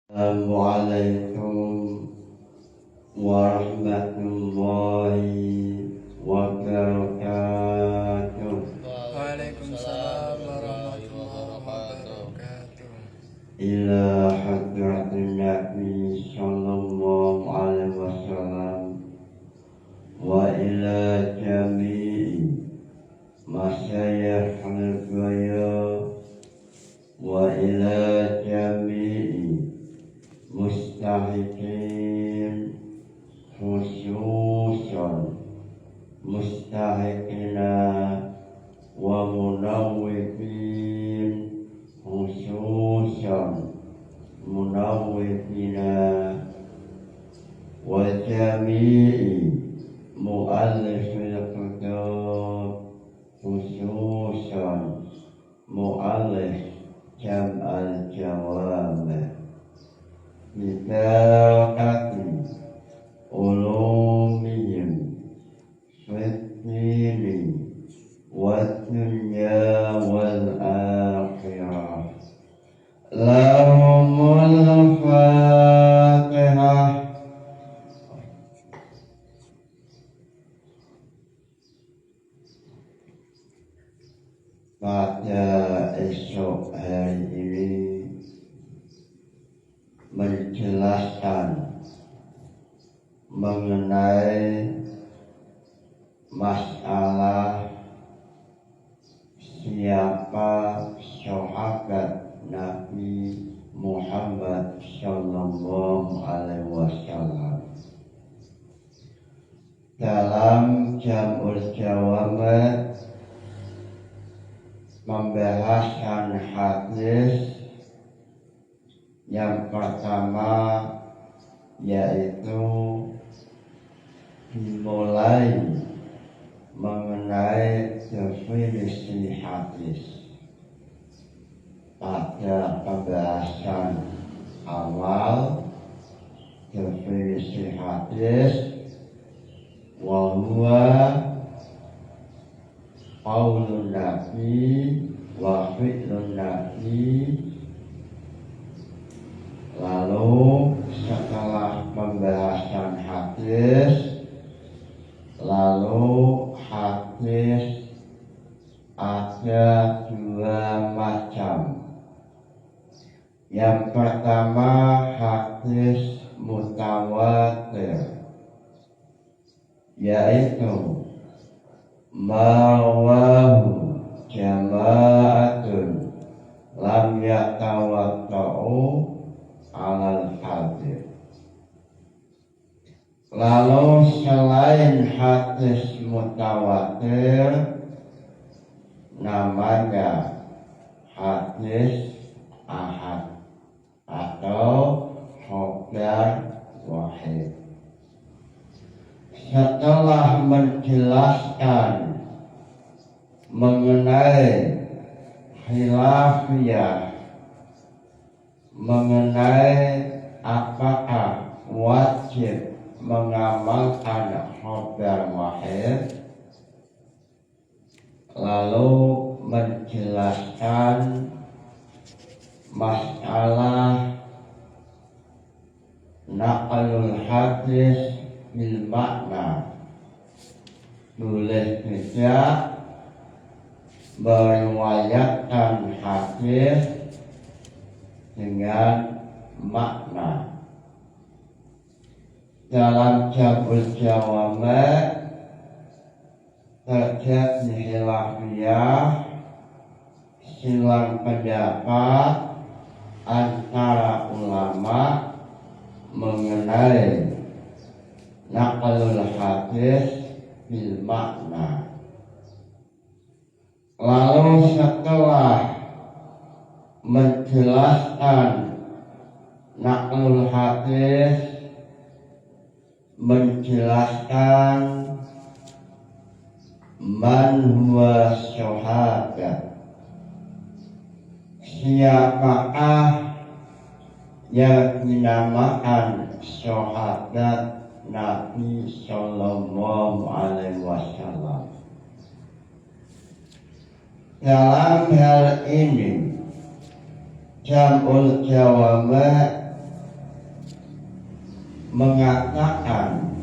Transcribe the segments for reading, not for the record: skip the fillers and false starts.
Assalamualaikum warahmatullahi wabarakatuh. Waalaikumsalam warahmatullahi wabarakatuh. Ila hadratin Nabi sallallahu alaihi wasallam wa ila jami'i masyayikh al-gaya wa ila jami'i mustahiqin khususan mustahiqina wa munawwifin khususan munawwifina wa jami'i mu'allifil kitab khususan mu'allif jam'al jawami bidaqati ulumihim fitnini wa dunya wal akhirah. Lahumul Fatihah. Pada esok hari ini menjelaskan mengenai masalah siapa sahabat Nabi Muhammad sallallahu alaihi wasallam. Dalam Jam'ul Jawami membahaskan hadis yang pertama, yaitu dimulai mengenai definisi hadis. Pada pembahasan awal definisi hadis wa huwa qaulun nabi wa fi'lun nabi. Lalu setelah pembahasan hadis, lalu hadis ada dua macam. Yang pertama hadis mutawatir, yaitu mawahu jama'atun lam yatawatta'u alal hadir. Lalu selain hadis mutawatir, namanya hadis ahad atau khobar wahid. Setelah menjelaskan mengenai khilafiyah, mengenai apakah wajib mengamalkan khobar wahid, lalu menjelaskan masalah naqlul hadis bil makna, boleh tidak meriwayatkan hadis dengan makna. Dalam Jam'ul Jawami terjadi khilafiyah, silang pendapat antara ulama mengenai naqlul hadis bil makna. Lalu setelah menjelaskan naqlul hadis, menjelaskan man huwa sahabat, siapakah yang dinamakan sahabat Nabi sallallahu alaihi wasallam. Dalam hal ini Jam'ul Jawami mengatakan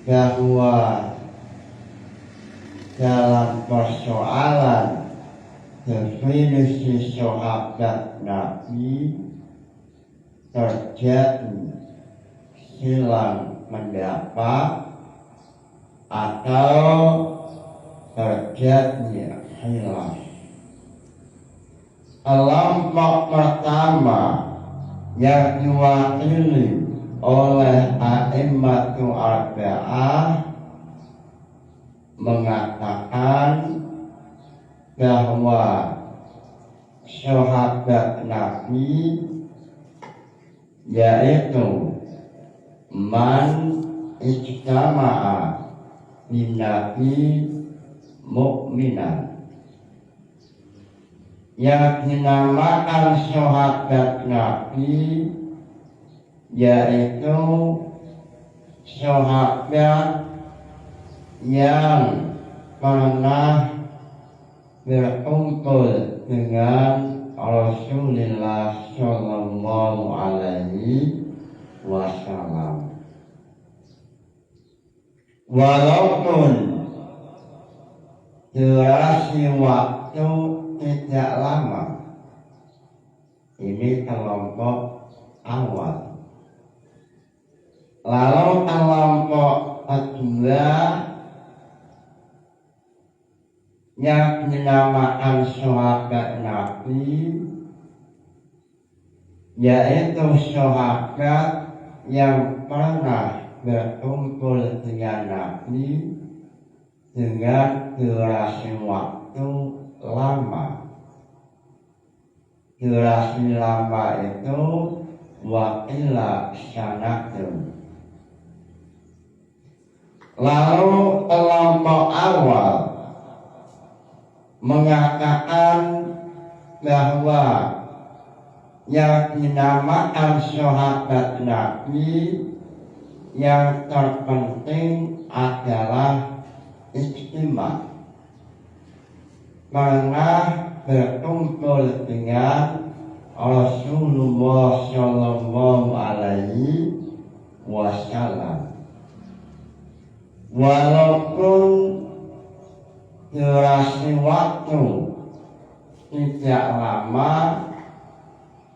bahwa dalam persoalan definisi sahabat Nabi terjadi silang pendapat atau terjadi khilaf. Kelompok pertama yang diwakili oleh A'immatul Arba'ah mengatakan bahwa sahabat Nabi yaitu man ijtama'a bin Nabi mu'minan, yang dinamakan sahabat Nabi yaitu sahabat yang pernah berkumpul dengan Rasulullah Shallallahu Alaihi Wasallam. Walaupun durasi waktu tidak lama, ini kelompok awal. Lalu kelompok kedua yang dinamakan sahabat Nabi yaitu sahabat yang pernah berkumpul dengan Nabi dengan durasi waktu lama. Durasi lama itu wakila sanatun. Lalu kelompok awal mengatakan bahwa yang dinamakan sahabat Nabi yang terpenting adalah ijtima, pernah berkumpul dengan Rasulullah Shallallahu Alaihi Wasallam. Walaupun durasi waktu tidak lama,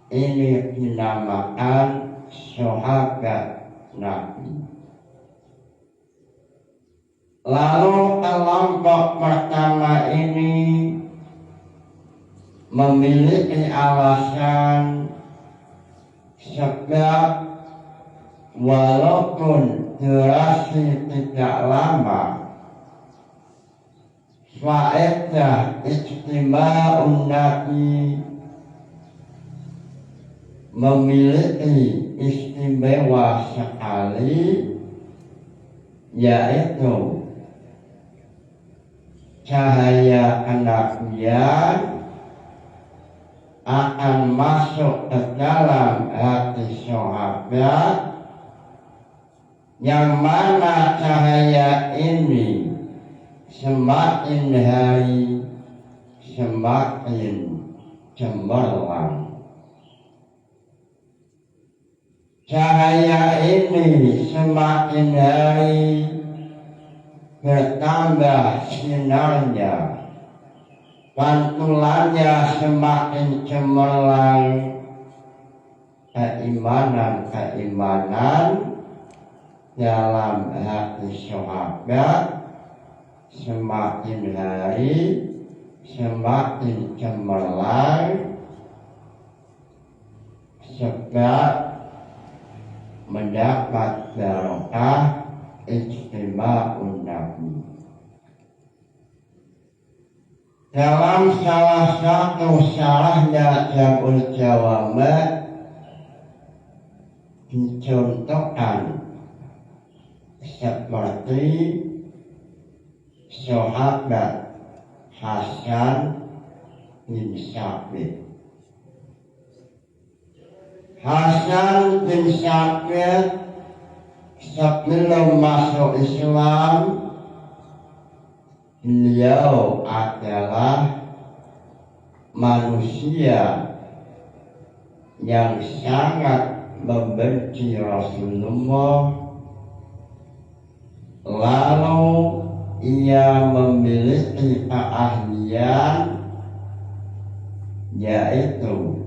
ini dinamakan sahabat Nabi. Lalu kelompok pertama ini memiliki alasan sebab walaupun durasi tidak lama, faedah ijtima'un Nabi memiliki istimewa sekali, yaitu cahaya kenabian akan masuk ke dalam hati sahabat, yang mana cahaya ini semakin hari semakin cemerlang. Cahaya ini semakin hari bertambah sinarnya, pantulannya semakin cemerlang, keimanan dalam hati sahabat semakin hari semakin cemerlang, sebab mendapat barokah ijtima'un Nabi. Dalam salah satu syarahnya Jam'ul Jawami' dicontohkan seperti sahabat Hasan bin Sabit. Hasan bin Sabit sebelum masuk Islam, beliau adalah manusia yang sangat membenci Rasulullah, lalu ia memiliki keahlian yaitu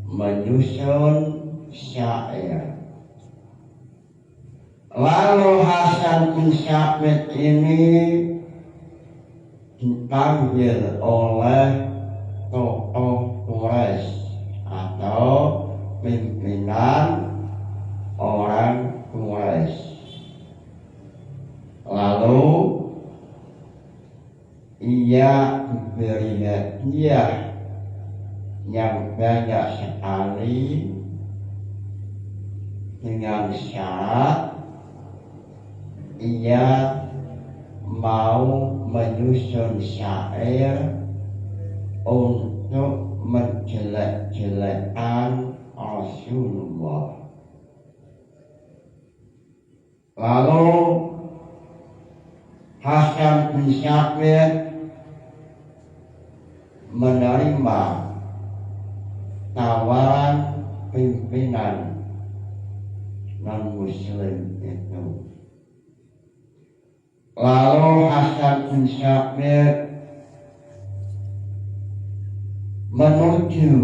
menyusun syair. Lalu Hasan bin Sabit ini dipanggil oleh tokoh Quraisy atau pimpinan orang Quraisy. Lalu ia diberi hadiah yang banyak sekali dengan syarat ia mau menyusun syair untuk menjelek-jelekkan Rasulullah. Lalu Hasan bin Sabit menerima tawaran pimpinan non-muslim itu. Lalu Hasan bin Sabit menuju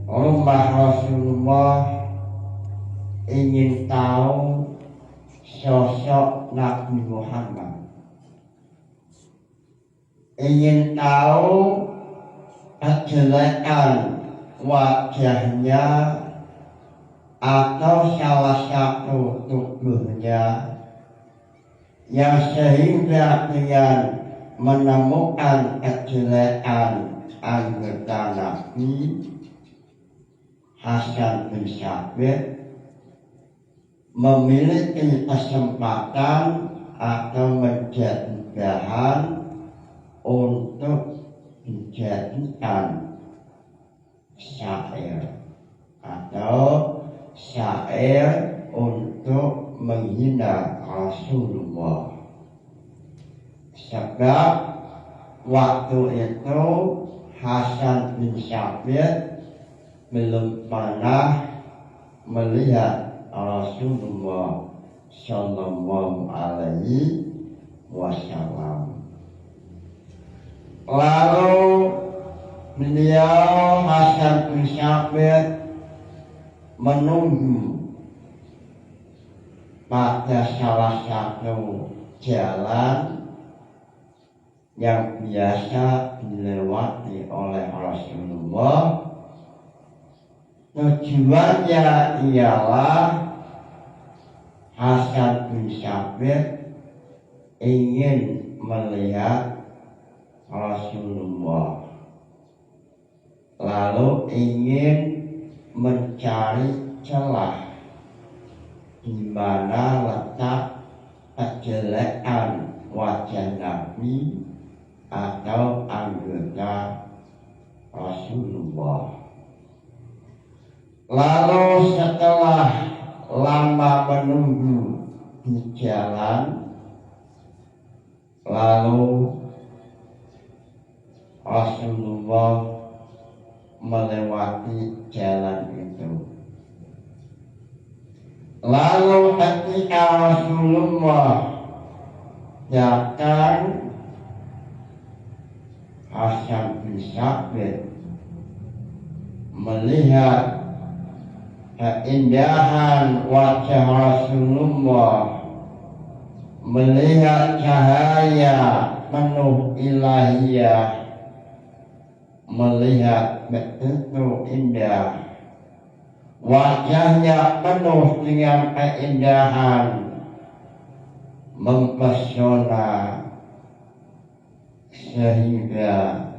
rumah Rasulullah, ingin tahu sosok Nabi Muhammad, ingin tahu kejelekan wajahnya atau salah satu tubuhnya yang sehingga dengan menemukan kejelekan anggota Nabi, Hasan bin Sabit memiliki kesempatan atau menjadi bahan untuk dijadikan syair atau syair untuk menghina Rasulullah. Sebab waktu itu Hasan bin Sabit belum pernah melihat Rasulullah Sallallahu Alaihi Wasallam. Lalu beliau Hasan bin Sabit menunggu pada salah satu jalan yang biasa dilewati oleh Rasulullah. Tujuannya ialah Hasan bin Sabit ingin melihat Rasulullah, lalu ingin mencari celah di mana letak kejelekan wajah Nabi atau anggota Rasulullah. Lalu setelah lama menunggu di jalan, lalu Rasulullah melewati jalan itu. Lalu ketika Rasulullah datang, Hasan bin Sabit melihat keindahan wajah Rasulullah, melihat cahaya penuh ilahiyah, melihat begitu indah, wajahnya penuh dengan keindahan, mempesona, sehingga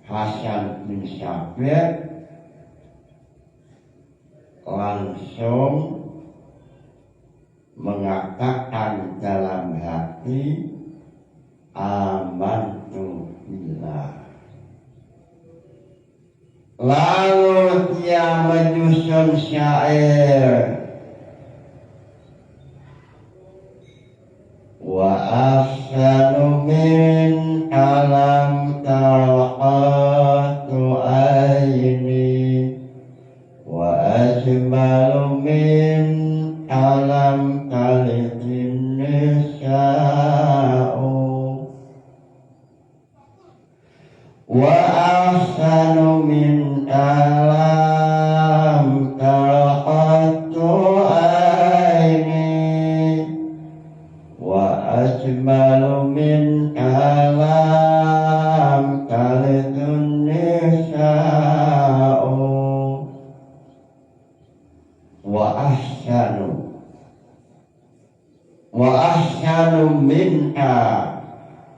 Hasan bin Sabit langsung mengatakan dalam hati, amantu billah. Lalu dia menyusun syair, wa ahsanu min alam tarqatu aini wa ajmal ajmalu min alam kalitin nisa'u wa ahsanu min alam kalqatu aini wa ajmalu min alam kalitun nisa'u wa ahsanu minha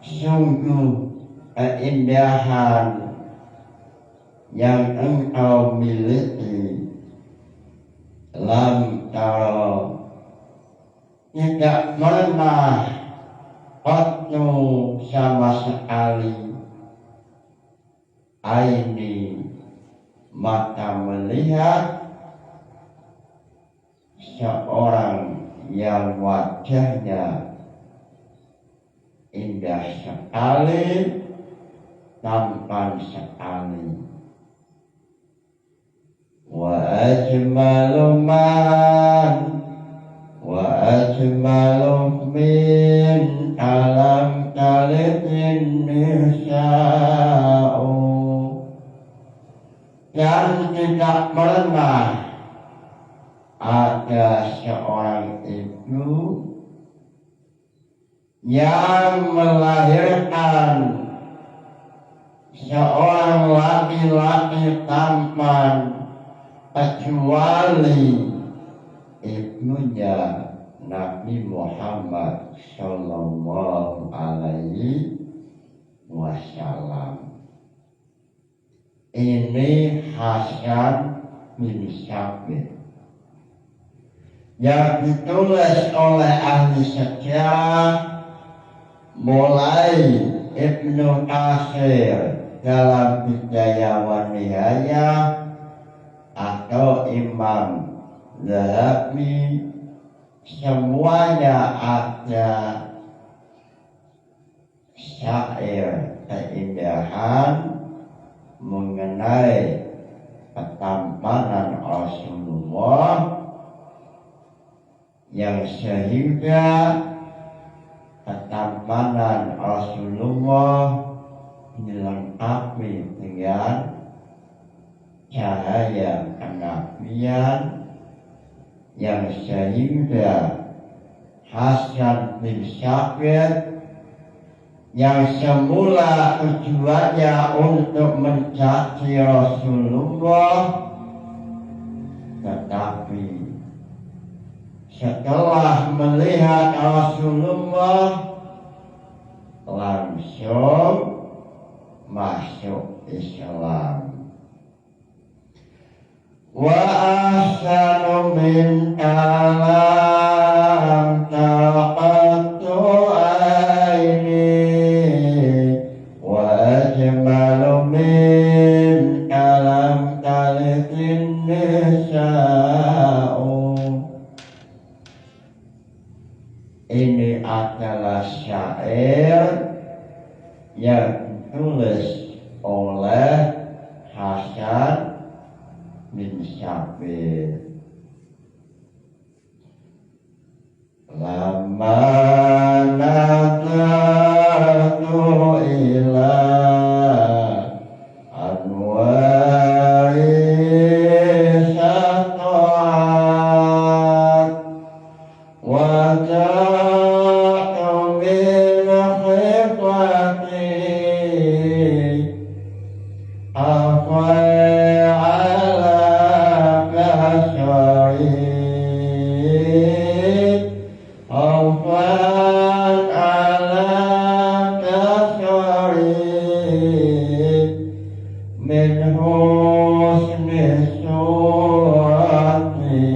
sungguh keindahan yang engkau miliki lam taro tidak pernah qatnu sama sekali aini mata melihat seorang yang wajahnya indah sekali, tampan sekali. Wa ajmalu min alam kalitin nisa'u dan tidak pernah ada seorang ibu yang melahirkan seorang laki-laki tampan kecuali ibunya Nabi Muhammad Sallallahu Alaihi Wasallam. Ini Hasan bin Sabit yang ditulis oleh ahli sejarah mulai Ibnu Katsir dalam Bidayah wa Nihayah atau Imam Zahabi, semuanya ada syair keindahan mengenai ketampanan Rasulullah yang sehingga ketampanan Rasulullah dilengkapi dengan cahaya kenabian yang sehingga Hasan bin Sabit yang semula tujuannya untuk mencaci Rasulullah, tetapi setelah melihat Rasulullah langsung masuk Islam. Wa ahsanu min alam taqattu aini wa ajmalu min alam talitin nisa'u. Ini adalah syair yang ditulis oleh Hasan bin Sabit. Lama nadatu ila anwari sata'at wa ja'u min khifati afai ala kasari afan ala kasari min husni surati.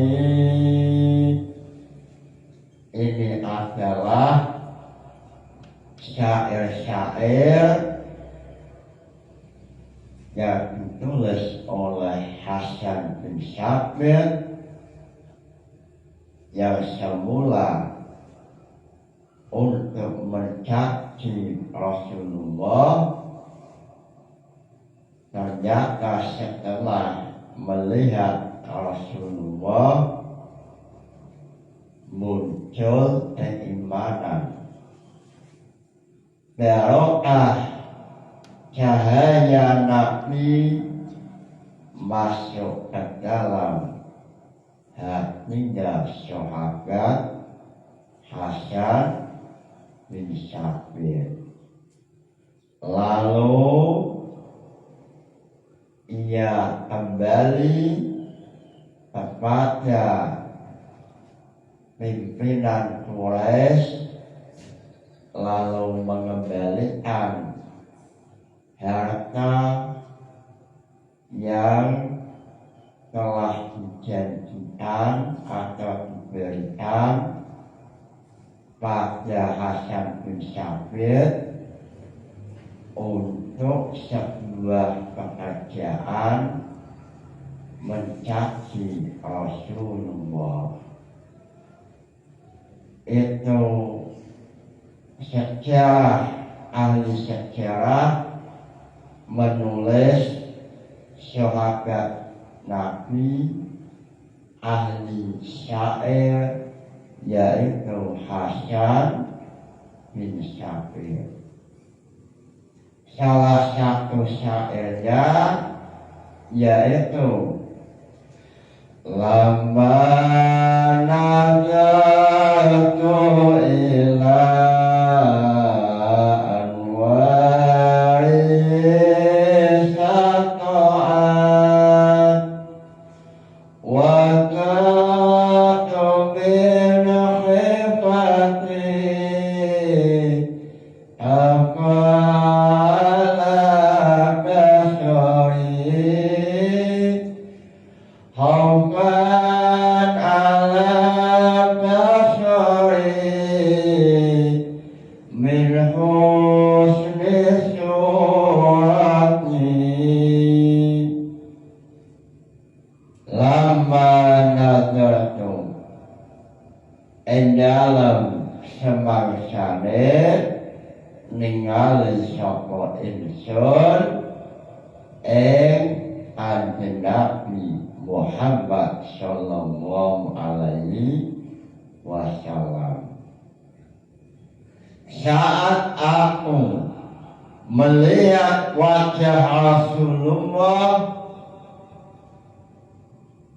Ini adalah syair-syair yang ditulis oleh Hasan bin Sabit yang semula untuk mencaci Rasulullah, ternyata setelah melihat Rasulullah muncul keimanan, barokah cahaya Nabi masuk ke dalam hatinya sahabat Hasan bin Sabit. Lalu ia kembali kepada pimpinan Quraisy, lalu mengembalikan harta yang telah dijanjikan atau diberikan pada Hasan bin Sabit untuk sebuah pekerjaan mencaci Rasulullah. Itu sejarah, ahli sejarah menulis sahabat Nabi ahli syair yaitu Hasan bin Sabit. Salah satu syairnya yaitu lama nazartu ila anwari sata'at wa ta'tu bin khifati dalam semangsane ningali sapa ingsun ing Kanjeng Nabi Muhammad sallallahu alaihi wasallam. Saat aku melihat wajah Rasulullah,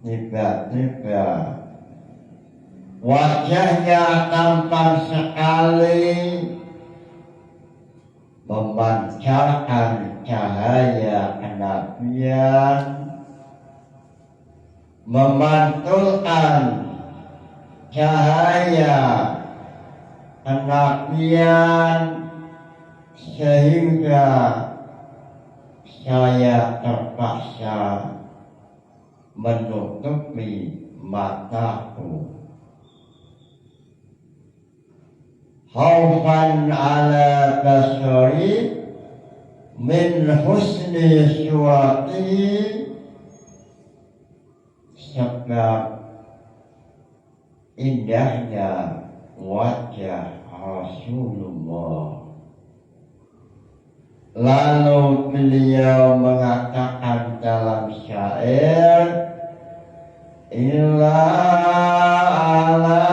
tiba-tiba wajahnya tampak sekali memancarkan cahaya kenabian, memantulkan cahaya kenabian, sehingga saya terpaksa menutupi mataku. Khaufan ala basari min husni surati, sebab indahnya wajah Rasulullah. Lalu beliau mengatakan dalam syair, illa ala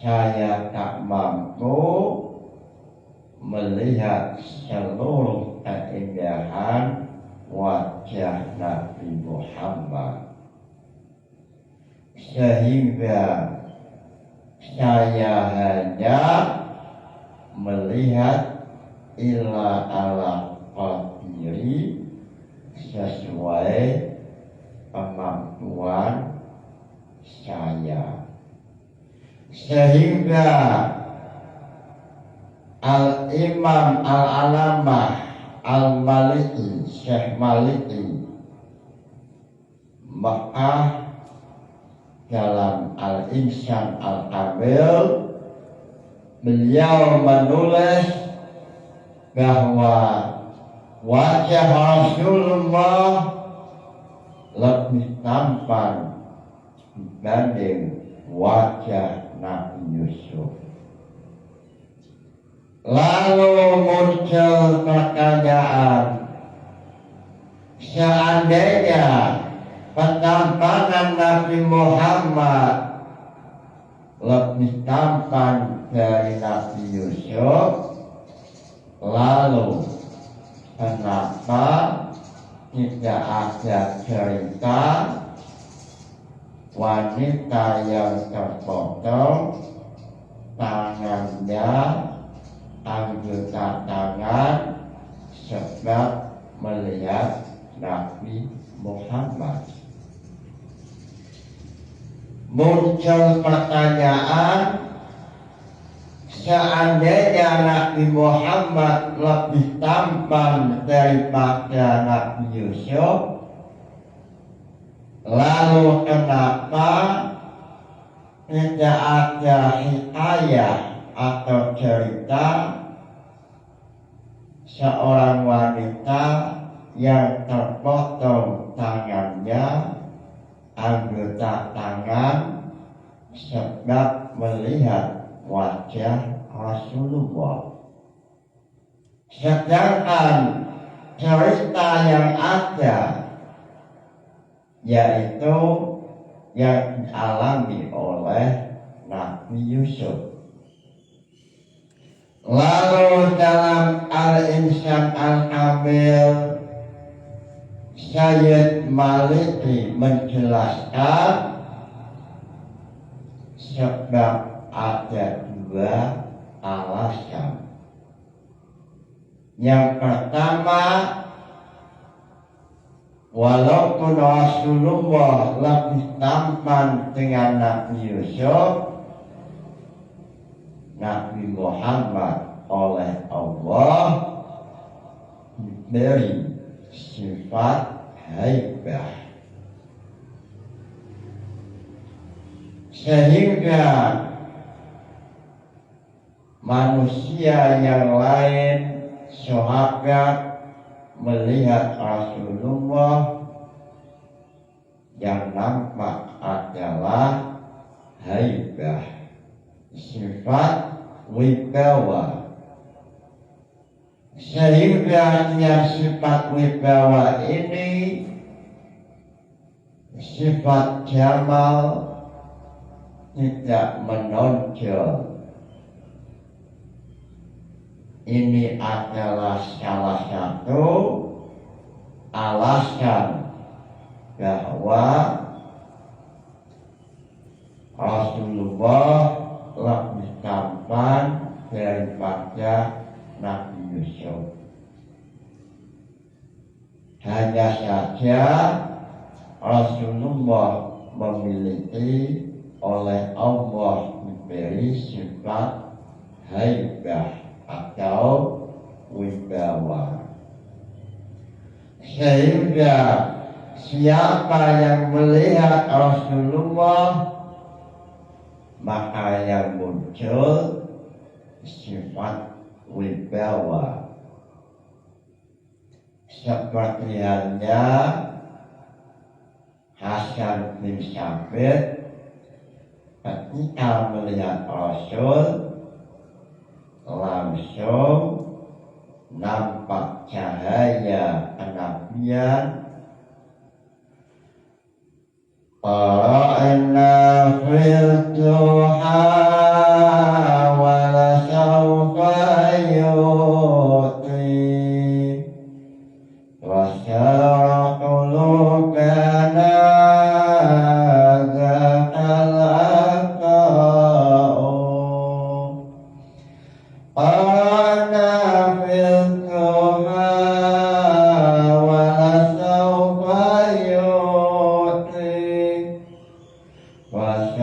saya tak mampu melihat seluruh keindahan wajah Nabi Muhammad, sehingga saya hanya melihat ila ala qadiri sesuai kemampuan saya. Sehingga Al-Imam Al-Alamah Al-Maliki, Syekh Maliki Mekah dalam Al-Insan Al-Kamil, beliau menulis bahwa wajah Rasulullah lebih tampan dibanding wajah Nabi Yusuf. Lalu muncul pertanyaan, seandainya pentampanan Nabi Muhammad lebih tampan dari Nabi Yusuf, lalu kenapa tidak ada cerita wanita yang terpotong tangannya, anggota tangan, sebab melihat Nabi Muhammad? Muncul pertanyaan, seandainya Nabi Muhammad lebih tampan daripada Nabi Yusuf, lalu kenapa tidak ada hikayah atau cerita seorang wanita yang terpotong tangannya, anggota tangan, sebab melihat wajah Rasulullah? Sedangkan cerita yang ada yaitu yang dialami oleh Nabi Yusuf. Lalu dalam Al-Insan Al-Kamil, Sayyid Maliki menjelaskan sebab ada dua alasan. Yang pertama, walaupun Rasulullah lebih tampan dengan Nabi Yusuf, Nabi Muhammad oleh Allah diberi sifat haibah, sehingga manusia yang lain, sahabat, melihat Rasulullah yang nampak adalah haibah, sifat wibawa, sehingga sifat wibawa ini, sifat jamal, tidak menonjol. Ini adalah salah satu alasan bahwa Rasulullah lebih tampan daripada Nabi Yusuf. Hanya saja Rasulullah memiliki oleh Allah diberi sifat haibah atau wibawa, sehingga siapa yang melihat Rasulullah maka yang muncul sifat wibawa. Seperti halnya Hasan bin Sabit ketika melihat Rasul langsung nampak cahaya kenabian. Qara'na fil duha wa la sawfa yuti wa syara qulubana zakal aqa'u. Qara'na fil duha wa la sawfa yuti wa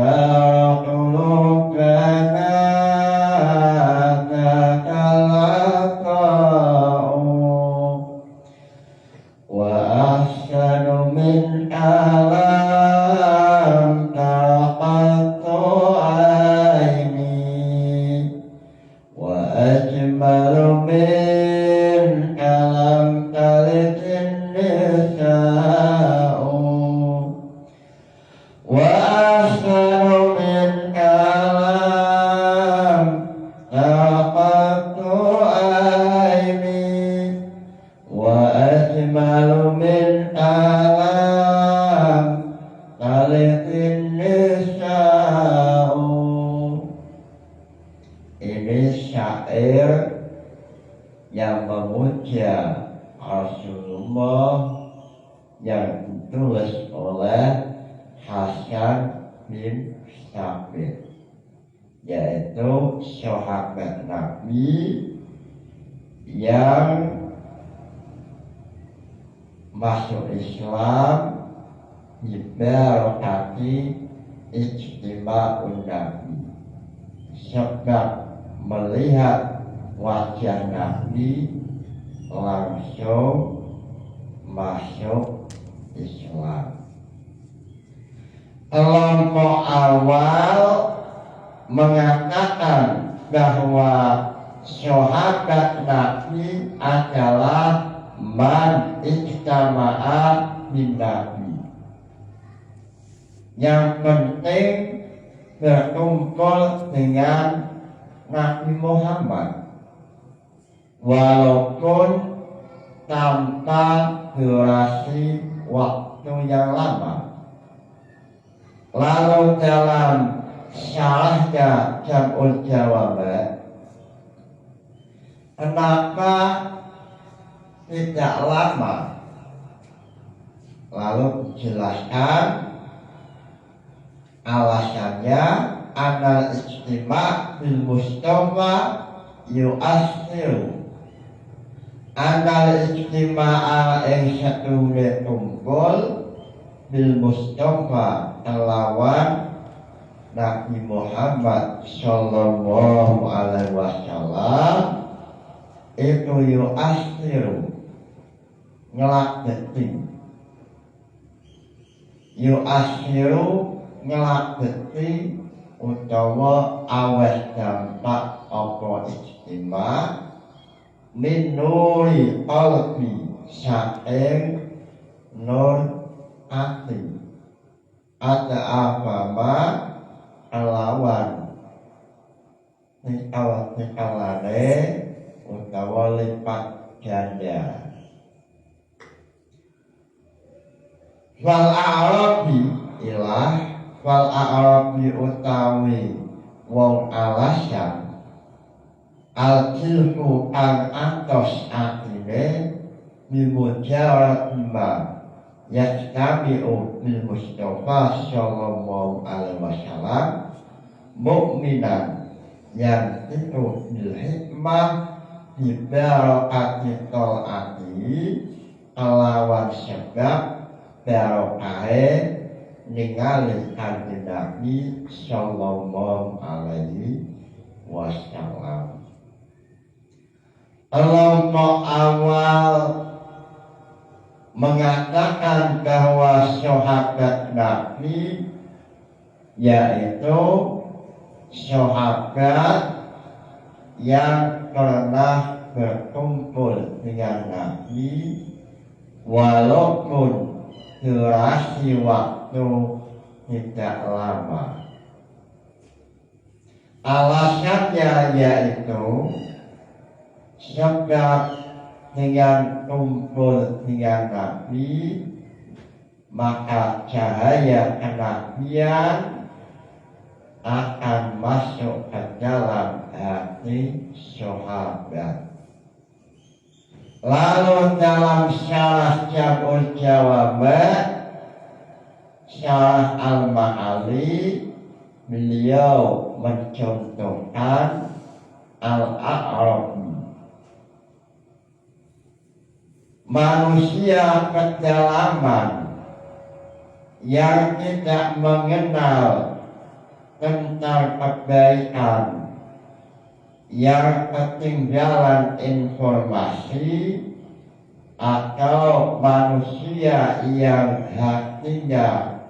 usia Rasulullah yang ditulis oleh Hasan bin Sabit, yaitu sahabat Nabi yang masuk Islam diberkati ijtima'un Nabi, sebab melihat wajah Nabi langsung masuk Islam. Kelompok awal mengatakan bahwa sahabat Nabi adalah man ijtama'a bin Nabi, yang penting berkumpul dengan Nabi Muhammad walaupun tanpa durasi waktu yang lama. Lalu dalam syarahnya Jam'ul Jawabat, kenapa tidak lama? Lalu dijelaskan alasannya, anal ijtima' bil Mustafa yu'asiru, anal ijtima'a yang satu kumpul bil Mustafa kelawan Nabi Muhammad sallallahu alaihi wasallam itu yu'asiru, ngelakbeti, yu'asiru ngelakbeti utawa awes dampak apa ijtima' min nuri qalbi saking nur ati, ada apa-apa kelawan nikalane utawa lipat ganda. Wal a'rabi ilah, wal a'rabi utawi wong alasan, al-kilfu kang atos atine bimujarat ma yastami'u bil Mustafa sallallahu alaihi wasallam mukminan yang itu bil hikmah dibarakati tol'ati kelawan sebab barokahe ningali kanjeng Nabi sallallahu alaihi wasallam. Kelompok awal mengatakan bahwa sahabat Nabi yaitu sahabat yang pernah berkumpul dengan Nabi walaupun durasi waktu tidak lama. Alasannya yaitu sebab dengan kumpul dengan Nabi maka cahaya kenabian akan masuk ke dalam hati sahabat. Lalu dalam syarah Jam'ul Jawabat, syarah Al-Ma'ali, beliau mencontohkan Al-A'rabi, manusia kedalaman yang tidak mengenal tentang kebaikan, yang ketinggalan informasi, atau manusia yang hatinya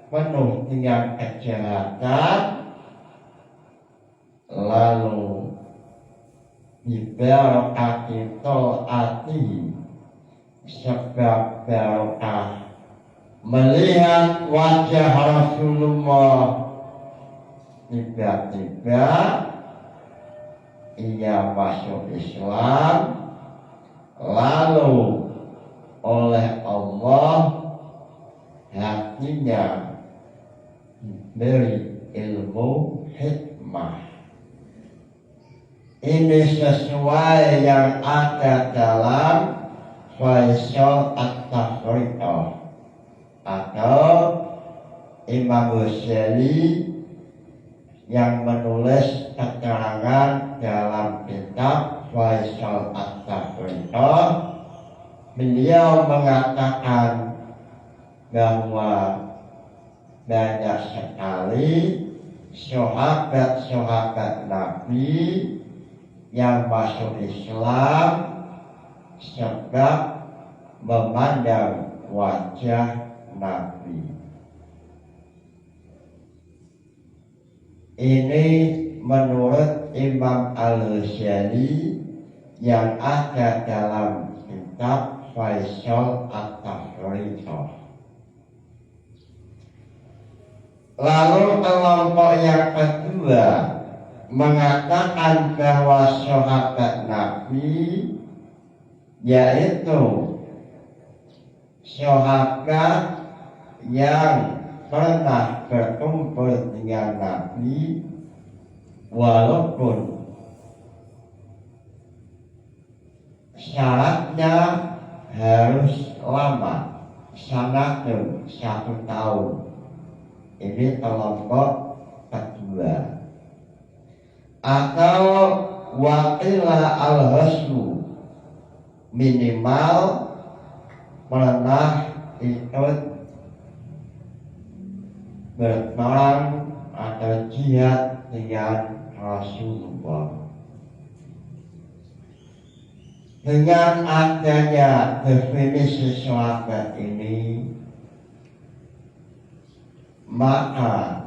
penuh dengan kejahatan, lalu dibarakati tol'ati sebab barokah melihat wajah Rasulullah, tiba-tiba ia masuk Islam, lalu oleh Allah hatinya diberi ilmu hikmah. ini sesuai yang ada dalam Faisal At-Tafriqah atau Imam Ghazali yang menulis keterangan dalam kitab Faisal At-Tafriqah. Beliau mengatakan bahwa banyak sekali sahabat-sahabat Nabi yang masuk Islam sebab memandang wajah Nabi. Ini menurut Imam Al-Ghazali yang ada dalam kitab Faisal At-Tafriqah. Lalu kelompok yang kedua mengatakan bahwa sahabat Nabi yaitu sahabat yang pernah berkumpul dengan Nabi walaupun syaratnya harus lama, sanatun 1 tahun. Ini kelompok kedua. Atau waqila al-hasmu, minimal pernah ikut berperang atau jihad dengan Rasulullah. Dengan adanya definisi sahabat ini, maka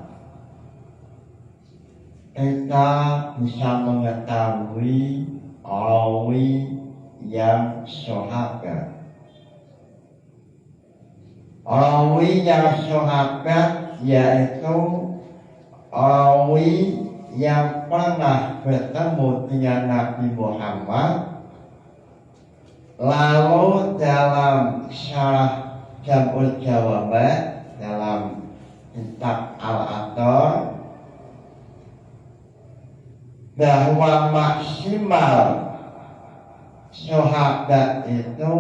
kita bisa mengetahui rawi yang sahabat. Rawi yang sahabat yaitu rawi yang pernah bertemu dengan Nabi Muhammad, lalu dalam syarah Jam'ul Jawabat dalam kitab Al-Athar bahwa maksimal sahabat itu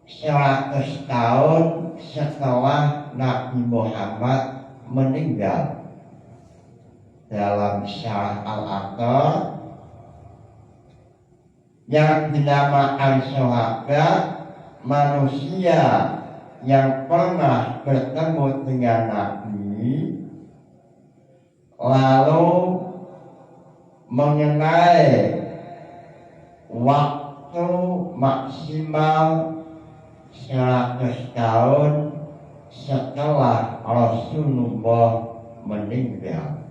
100 tahun setelah Nabi Muhammad meninggal. Dalam syarah Al-Athar yang dinamakan sahabat manusia yang pernah bertemu dengan Nabi lalu mengenai waktu maksimal 100 tahun setelah Rasulullah meninggal.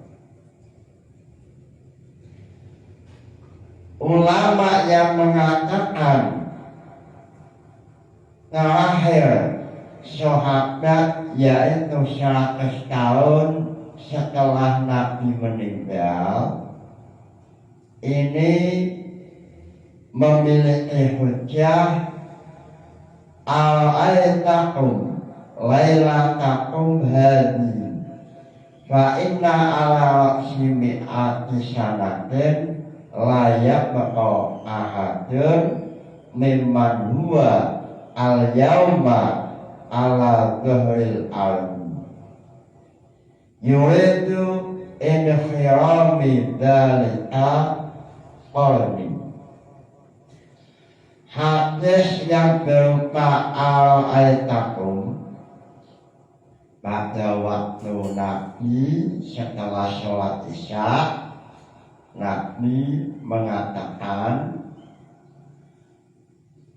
Ulama yang mengatakan terakhir sahabat yaitu 100 tahun setelah Nabi meninggal, ini memiliki hujjah al-aitakum lailatakum hadhi fa inna ala ra'si mi'ati sanatin layak bako ahadun mimman huwa al-yawma ala dhuhril ardi yuridu inkhirami dhalika qalbi. Hadis yang berupa al-aitakum pada waktu Nabi setelah sholat isya, Nabi mengatakan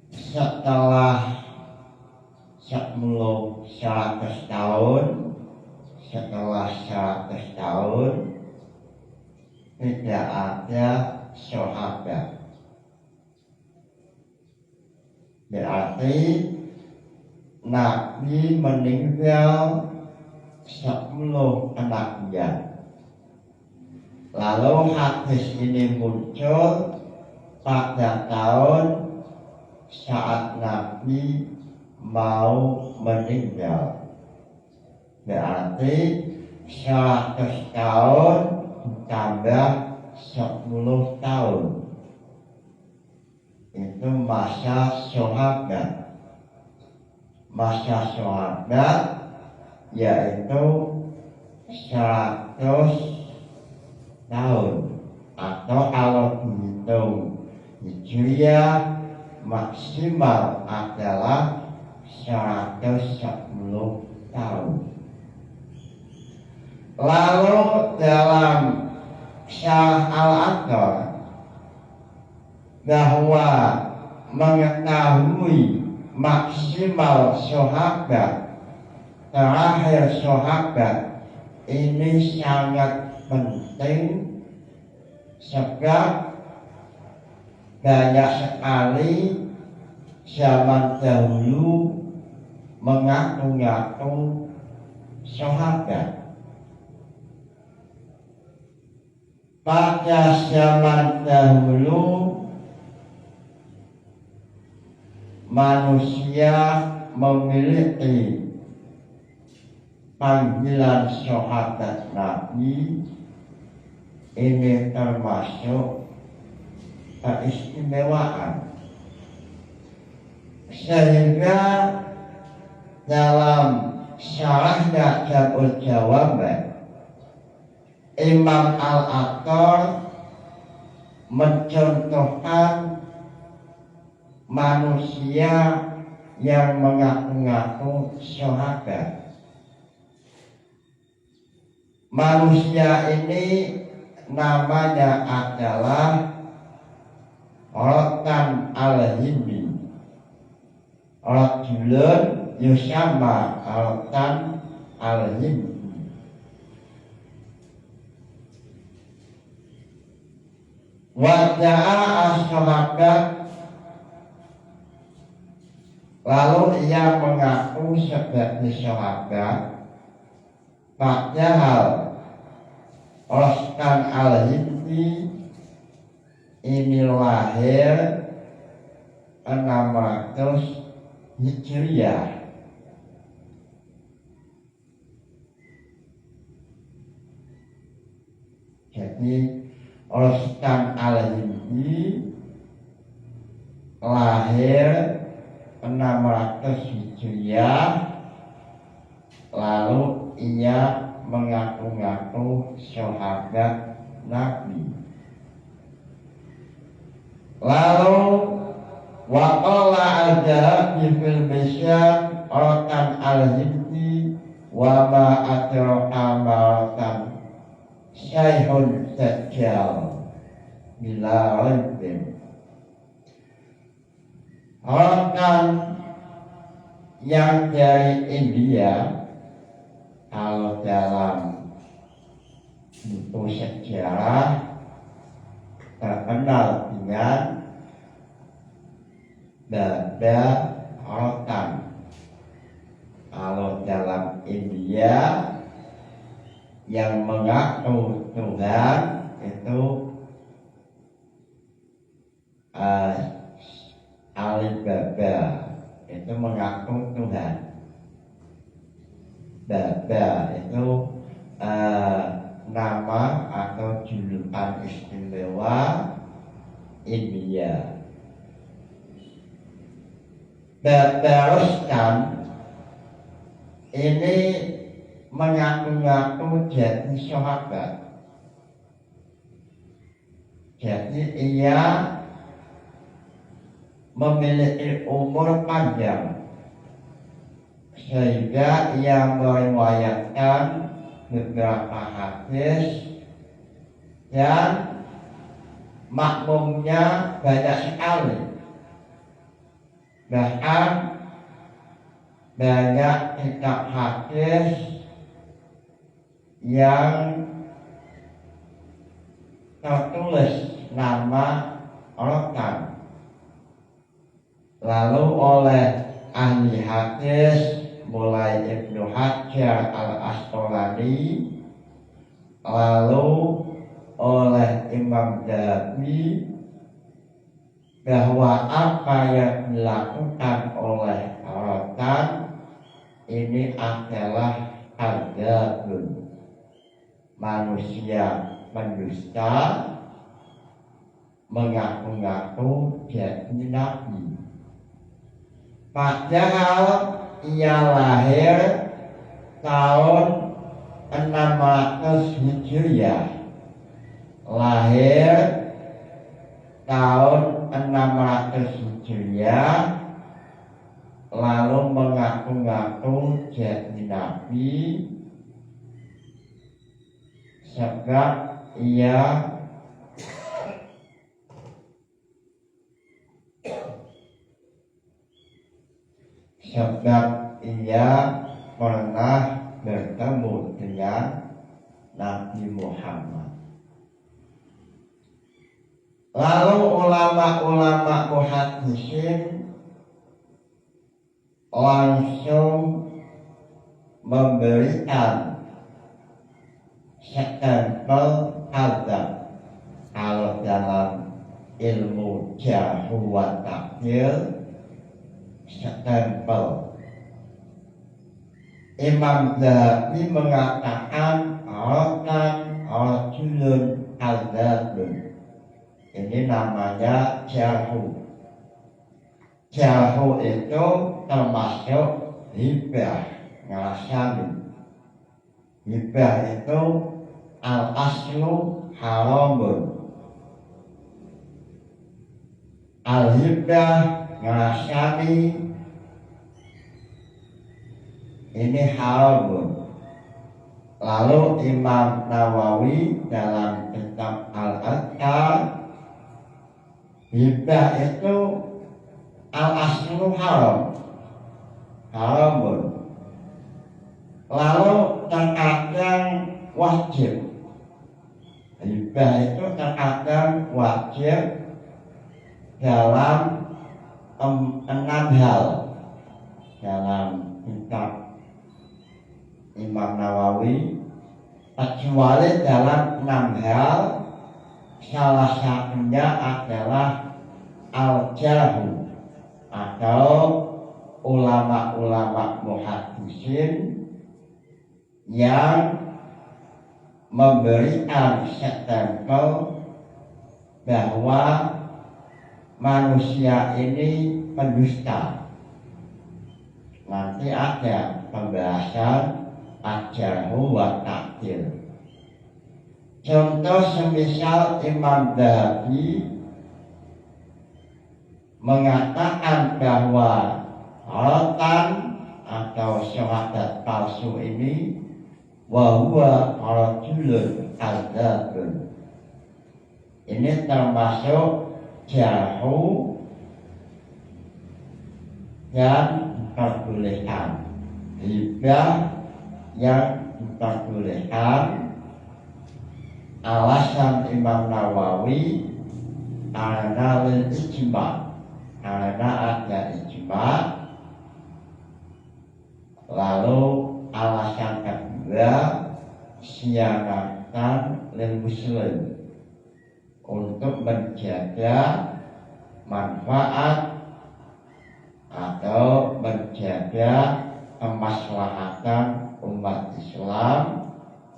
setelah 100 tahun, setelah 100 tahun tidak ada sahabat. Berarti Nabi meninggal 10 kenabian. Lalu hadis ini muncul pada tahun saat Nabi mau meninggal. Berarti 100 tahun tambah 10 tahun. Itu masa sahabat. Masa sahabat yaitu 100 tahun, atau kalau dihitung Hijriah maksimal adalah 110 tahun. Lalu dalam Syarah Al-Aqar bahwa mengetahui maksimal sahabat, terakhir sahabat, ini sangat penting sebab banyak sekali zaman dahulu mengaku-ngaku sahabat. Pada zaman dahulu manusia memiliki panggilan sahabat Nabi, ini termasuk keistimewaan, sehingga dalam syarahnya Jam'ul Jawami Imam Al-Aqar mencontohkan manusia yang mengaku-ngaku sahabat. Manusia ini namanya adalah Rotan Al-Hindi. Rajulun yusamma Rotan Al-Hindi. Wada'a as-sahabat, lalu ia mengaku sebagai sahabat, padahal Rotan Al-Hindi ini lahir 600 Hijriah. Jadi Rotan Al-Hindi lahir 600 Hijriah, lalu ia mengaku-ngaku sahabat Nabi. Lalu waqala al-Dhahabi fil Mizan Rotan Al-Hindi wa ma adraka ma rotan Syaihun Dajjal bila raibin. Rotan yang dari India, kalau dalam buku sejarah terkenal dengan Baba Rotan. Kalau dalam India yang mengaku Tuhan itu Alibaba, itu mengaku Tuhan. Baba itu nama atau julukan istimewa India. Baba Rustam ini mengaku-ngaku jadi sahabat. Jadi ia memiliki umur panjang, sehingga ia meriwayatkan beberapa hadis dan makmumnya banyak sekali. Bahkan banyak kitab hadis yang tertulis nama Rotan. Lalu oleh ahli hadis mulai Ibnu Hajar Al-Asqalani, lalu oleh Imam Dhahabi, bahwa apa yang dilakukan oleh Rotan ini adalah kadzabun, manusia pendusta mengaku-ngaku jadi nabi. Padahal ia lahir tahun 600 Hijriah. Lahir tahun 600 Hijriah, lalu mengaku-ngaku jadi nabi sebab ia pernah bertemu dengan Nabi Muhammad. Lalu ulama-ulama muhaddisin langsung memberikan stempel azab. Kalau dalam ilmu jarh wa ta'dil, stempel. Imam Zahabi mengatakan rajulun azabun. Ini namanya jarhu. Jarhu itu termasuk hibah, ngerasani. Hibah itu al-aslu haramun. Al-hibah, ngerasani, ini haramun. Lalu Imam Nawawi dalam kitab Al-Adhkar, hibah itu al-aslu haramun. Lalu terkadang wajib. Hibah itu terkadang wajib dalam 6 hal. Dalam kitab Imam Nawawi, kecuali dalam 6 hal. Salah satunya adalah al-jarhu, atau ulama-ulama muhaddisin yang memberikan stempel bahwa manusia ini pendusta. Nanti ada pembahasan al-jarhu wa ta'dil. Contoh semisal Imam Zahabi mengatakan bahwa rotan atau syahadat palsu ini wahuwa rajulun azabun. Ini termasuk jarhu dan diperbolehkan. Hibah yang diperbolehkan. Alasan Imam Nawawi karena ijma, karena ada ijma. Lalu alasan kedua, syiaratan lil muslim, untuk menjaga manfaat atau menjaga kemaslahatan umat Islam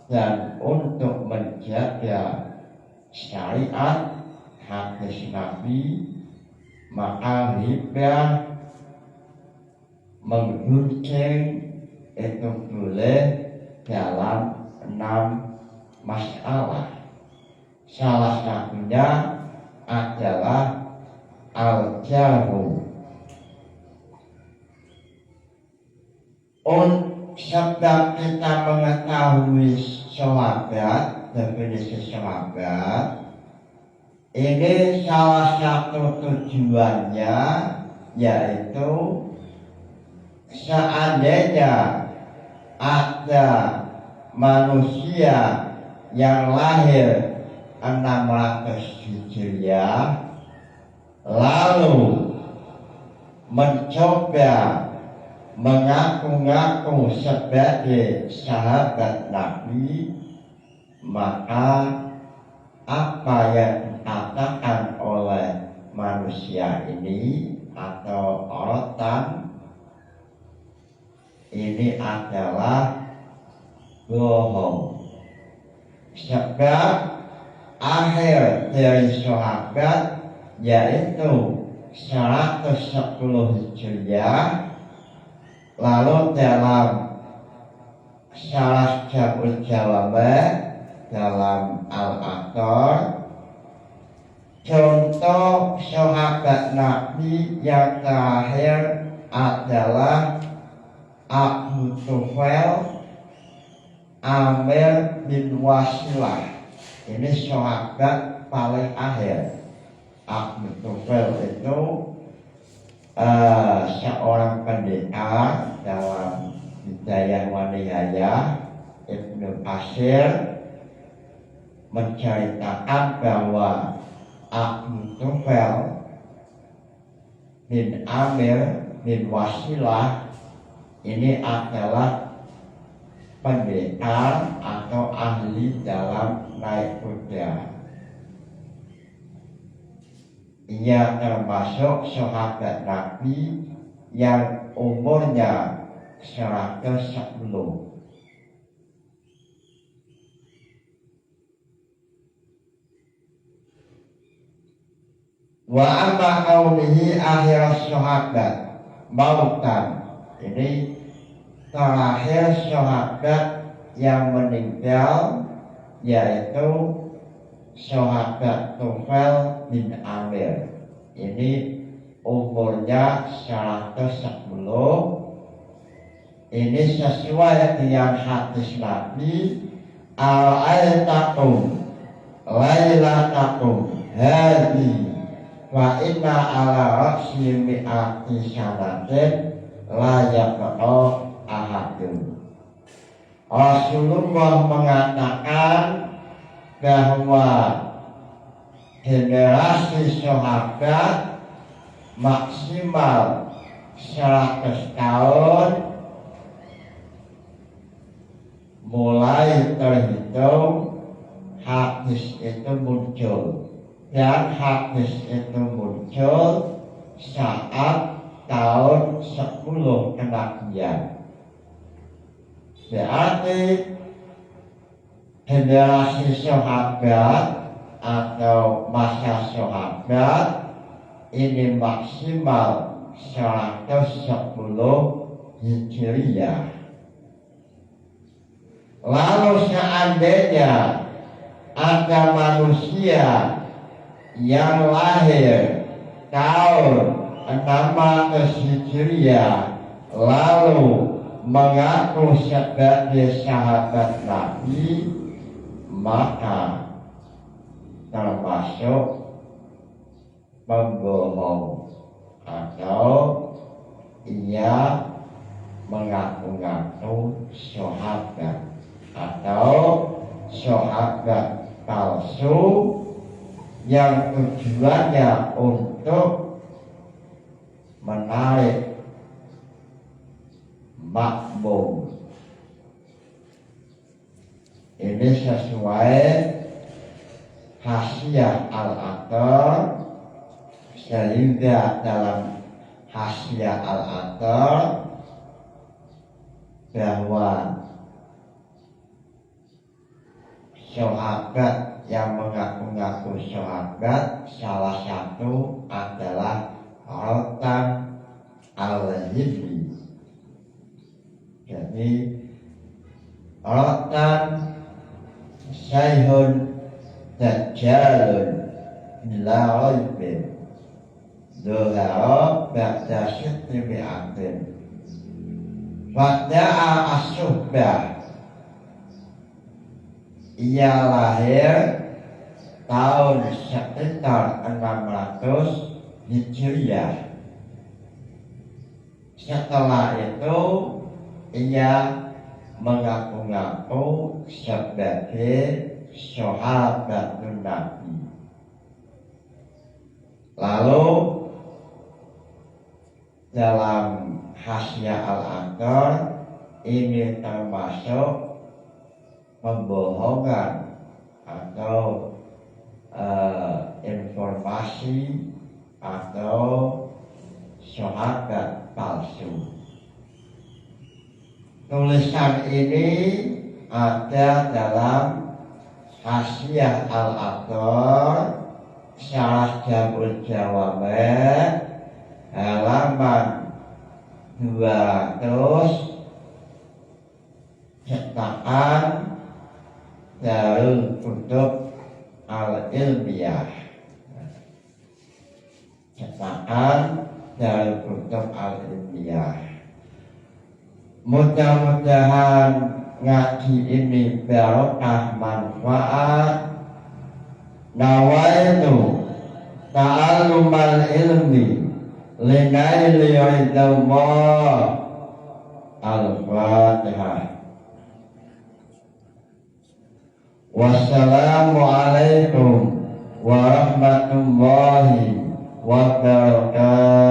dan untuk menjaga syariat hadis Nabi. Maka hibah menggunting itu boleh dalam 6 masalah. Salah satunya adalah al-jarhu. Sebab kita mengetahui syahadat, definisi syahadat, ini salah satu tujuannya yaitu seandainya ada manusia yang lahir 600 Hijriah lalu mencoba mengaku-ngaku sebagai sahabat Nabi, maka apa yang dikatakan oleh manusia ini atau rotan ini adalah bohong. Sebab akhir dari sahabat yaitu 110 Hijriah. Lalu dalam Syarah Jabul Jawabah dalam Al-Athar, contoh sahabat Nabi yang terakhir adalah Abu Tufail Amir bin Wasilah. Ini sahabat paling akhir. Abu Tufail itu seorang pendekar dalam Bidayah wa Nihayah. Ibnu Katsir menceritakan bahwa Abu Tufail bin Amir bin Wasilah ini adalah pendekar atau ahli dalam naik kuda. Ia termasuk sahabat Nabi yang umurnya 110. Wa amma qaulihi akhir sahabat mautan. Ini terakhir sahabat yang meninggal yaitu sahabat Tufail bin Amir. Ini umurnya 110. Ini sesuai dengan hadis Nabi, al-aitakum lailatakum hadi wa inna ala ra'si mi'ati sanatin la yaqa'u ahadun. Rasulullah mengatakan bahwa generasi sahabat maksimal 100 tahun mulai terhitung hadis itu muncul, dan hadis itu muncul saat tahun 10 kenabian. Berarti generasi sahabat atau masa sahabat ini maksimal 110 Hijriah. Lalu seandainya ada manusia yang lahir tahun 600 Hijriah lalu mengaku sebagai sahabat Nabi, maka termasuk pembohong atau ia mengaku-ngaku sahabat atau sahabat palsu yang tujuannya untuk menarik makmum. Ini sesuai Hasyiah Al-Athar, sehingga dalam Hasyiah Al-Athar bahwa sahabat yang mengaku-ngaku sahabat salah satu adalah Rotan Al-Hibri. Jadi Rotan Sayhun Dajjalun bila raibin Zuhara ba'da syitri mi'atin Fada'a as-suhbah. Ia lahir tahun sekitar 600 Hijriah. Setelah itu ia mengaku-ngaku sebagai sahabat Nabi. Lalu dalam Hasyiah Al-Athar ini termasuk pembohongan atau informasi atau sahabat palsu. Tulisan ini ada dalam Hasyiah al-Athar Syarah Jabul Jawabat halaman 200 cetakan Darul Kutub Al-Ilmiyah. Cetakan Darul Kutub Al-Ilmiyah. Mudah-mudahan ngaji ini barokah manfaat. Nawaitu ta'allumal ilmi linaili ridallah. Al-Fatihah. Wassalamualaikum warahmatullahi wabarakatuh.